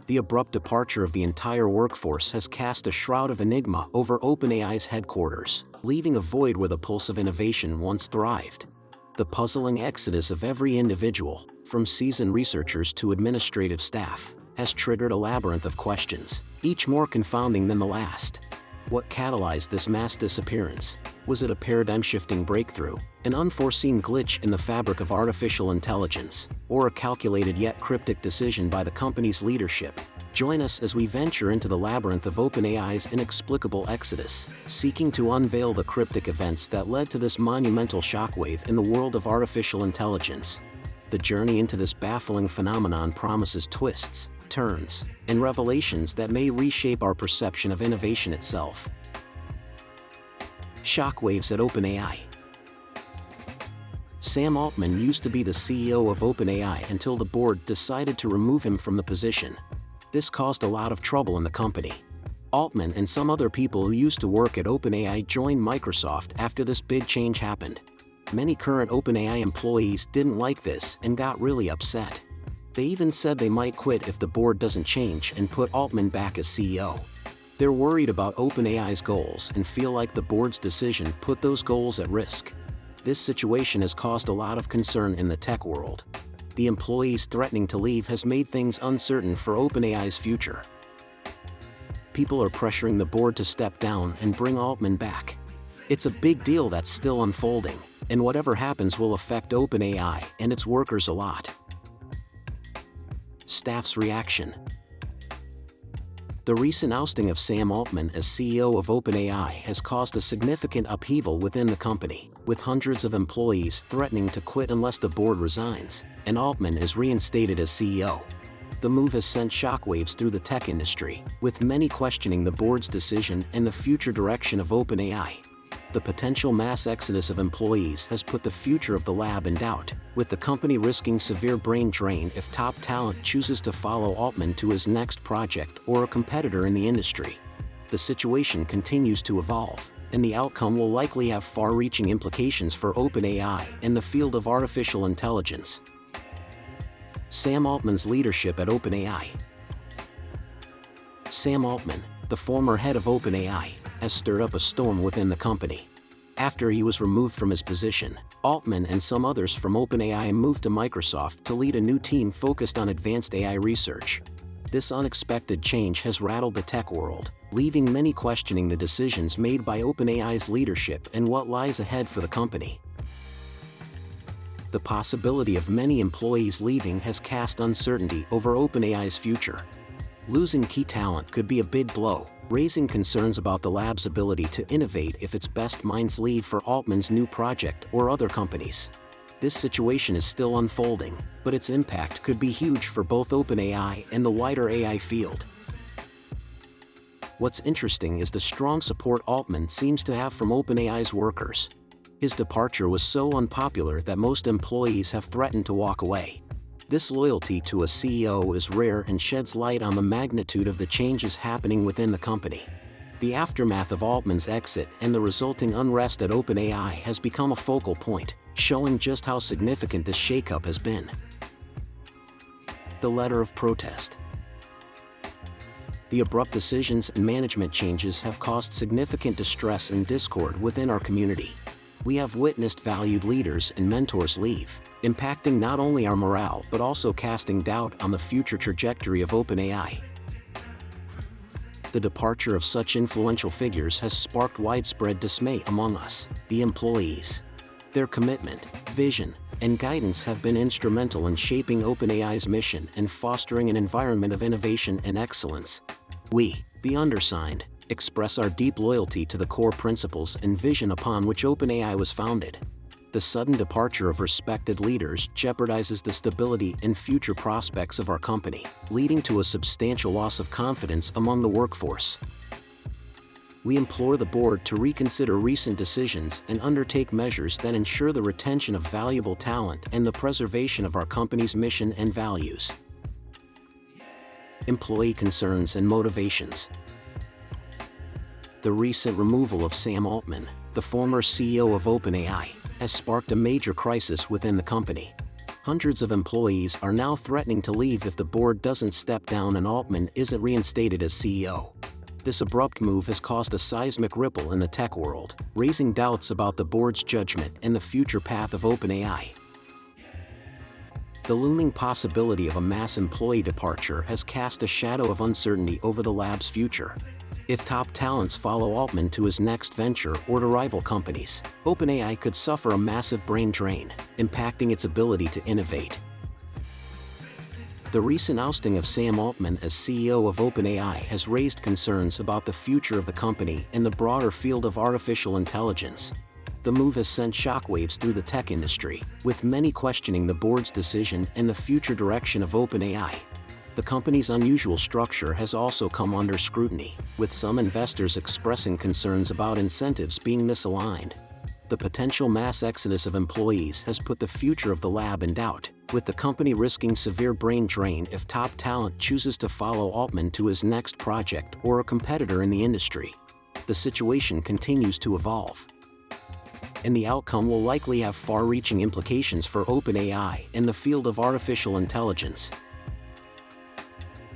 The abrupt departure of the entire workforce has cast a shroud of enigma over OpenAI's headquarters, leaving a void where the pulse of innovation once thrived. The puzzling exodus of every individual, from seasoned researchers to administrative staff, has triggered a labyrinth of questions, each more confounding than the last. What catalyzed this mass disappearance? Was it a paradigm-shifting breakthrough, an unforeseen glitch in the fabric of artificial intelligence, or a calculated yet cryptic decision by the company's leadership? Join us as we venture into the labyrinth of OpenAI's inexplicable exodus, seeking to unveil the cryptic events that led to this monumental shockwave in the world of artificial intelligence. The journey into this baffling phenomenon promises twists, turns, and revelations that may reshape our perception of innovation itself. Shockwaves at OpenAI. Sam Altman used to be the CEO of OpenAI until the board decided to remove him from the position. This caused a lot of trouble in the company. Altman and some other people who used to work at OpenAI joined Microsoft after this big change happened. Many current OpenAI employees didn't like this and got really upset. They even said they might quit if the board doesn't change and put Altman back as CEO. They're worried about OpenAI's goals and feel like the board's decision put those goals at risk. This situation has caused a lot of concern in the tech world. The employees threatening to leave has made things uncertain for OpenAI's future. People are pressuring the board to step down and bring Altman back. It's a big deal that's still unfolding, and whatever happens will affect OpenAI and its workers a lot. Staff's reaction. The recent ousting of Sam Altman as CEO of OpenAI has caused a significant upheaval within the company, with hundreds of employees threatening to quit unless the board resigns, and Altman is reinstated as CEO. The move has sent shockwaves through the tech industry, with many questioning the board's decision and the future direction of OpenAI. The potential mass exodus of employees has put the future of the lab in doubt, with the company risking severe brain drain if top talent chooses to follow Altman to his next project or a competitor in the industry. The situation continues to evolve, and the outcome will likely have far-reaching implications for OpenAI and the field of artificial intelligence. Sam Altman's leadership at OpenAI. Sam Altman, the former head of OpenAI, has stirred up a storm within the company. After he was removed from his position, Altman and some others from OpenAI moved to Microsoft to lead a new team focused on advanced AI research. This unexpected change has rattled the tech world, leaving many questioning the decisions made by OpenAI's leadership and what lies ahead for the company. The possibility of many employees leaving has cast uncertainty over OpenAI's future. Losing key talent could be a big blow, raising concerns about the lab's ability to innovate if its best minds leave for Altman's new project or other companies. This situation is still unfolding, but its impact could be huge for both OpenAI and the wider AI field. What's interesting is the strong support Altman seems to have from OpenAI's workers. His departure was so unpopular that most employees have threatened to walk away. This loyalty to a CEO is rare and sheds light on the magnitude of the changes happening within the company. The aftermath of Altman's exit and the resulting unrest at OpenAI has become a focal point, showing just how significant this shakeup has been. The letter of protest. The abrupt decisions and management changes have caused significant distress and discord within our community. We have witnessed valued leaders and mentors leave, impacting not only our morale but also casting doubt on the future trajectory of OpenAI. The departure of such influential figures has sparked widespread dismay among us, the employees. Their commitment, vision, and guidance have been instrumental in shaping OpenAI's mission and fostering an environment of innovation and excellence. We, the undersigned, express our deep loyalty to the core principles and vision upon which OpenAI was founded. The sudden departure of respected leaders jeopardizes the stability and future prospects of our company, leading to a substantial loss of confidence among the workforce. We implore the board to reconsider recent decisions and undertake measures that ensure the retention of valuable talent and the preservation of our company's mission and values. Employee concerns and motivations. The recent removal of Sam Altman, the former CEO of OpenAI, has sparked a major crisis within the company. Hundreds of employees are now threatening to leave if the board doesn't step down and Altman isn't reinstated as CEO. This abrupt move has caused a seismic ripple in the tech world, raising doubts about the board's judgment and the future path of OpenAI. The looming possibility of a mass employee departure has cast a shadow of uncertainty over the lab's future. If top talents follow Altman to his next venture or to rival companies, OpenAI could suffer a massive brain drain, impacting its ability to innovate. The recent ousting of Sam Altman as CEO of OpenAI has raised concerns about the future of the company and the broader field of artificial intelligence. The move has sent shockwaves through the tech industry, with many questioning the board's decision and the future direction of OpenAI. The company's unusual structure has also come under scrutiny, with some investors expressing concerns about incentives being misaligned. The potential mass exodus of employees has put the future of the lab in doubt, with the company risking severe brain drain if top talent chooses to follow Altman to his next project or a competitor in the industry. The situation continues to evolve, and the outcome will likely have far-reaching implications for OpenAI and the field of artificial intelligence.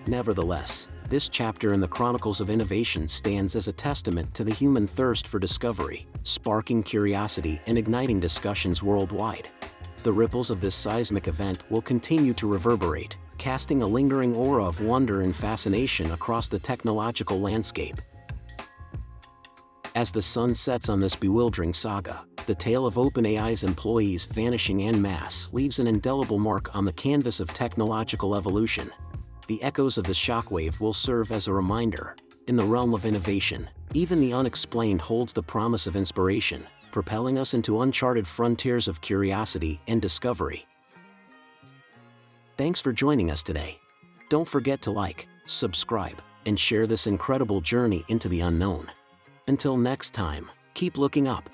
Nevertheless, this chapter in the Chronicles of Innovation stands as a testament to the human thirst for discovery, sparking curiosity and igniting discussions worldwide. The ripples of this seismic event will continue to reverberate, casting a lingering aura of wonder and fascination across the technological landscape. As the sun sets on this bewildering saga, the tale of OpenAI's employees vanishing en masse leaves an indelible mark on the canvas of technological evolution. The echoes of the shockwave will serve as a reminder. In the realm of innovation, even the unexplained holds the promise of inspiration, propelling us into uncharted frontiers of curiosity and discovery. Thanks for joining us today. Don't forget to like, subscribe, and share this incredible journey into the unknown. Until next time, keep looking up.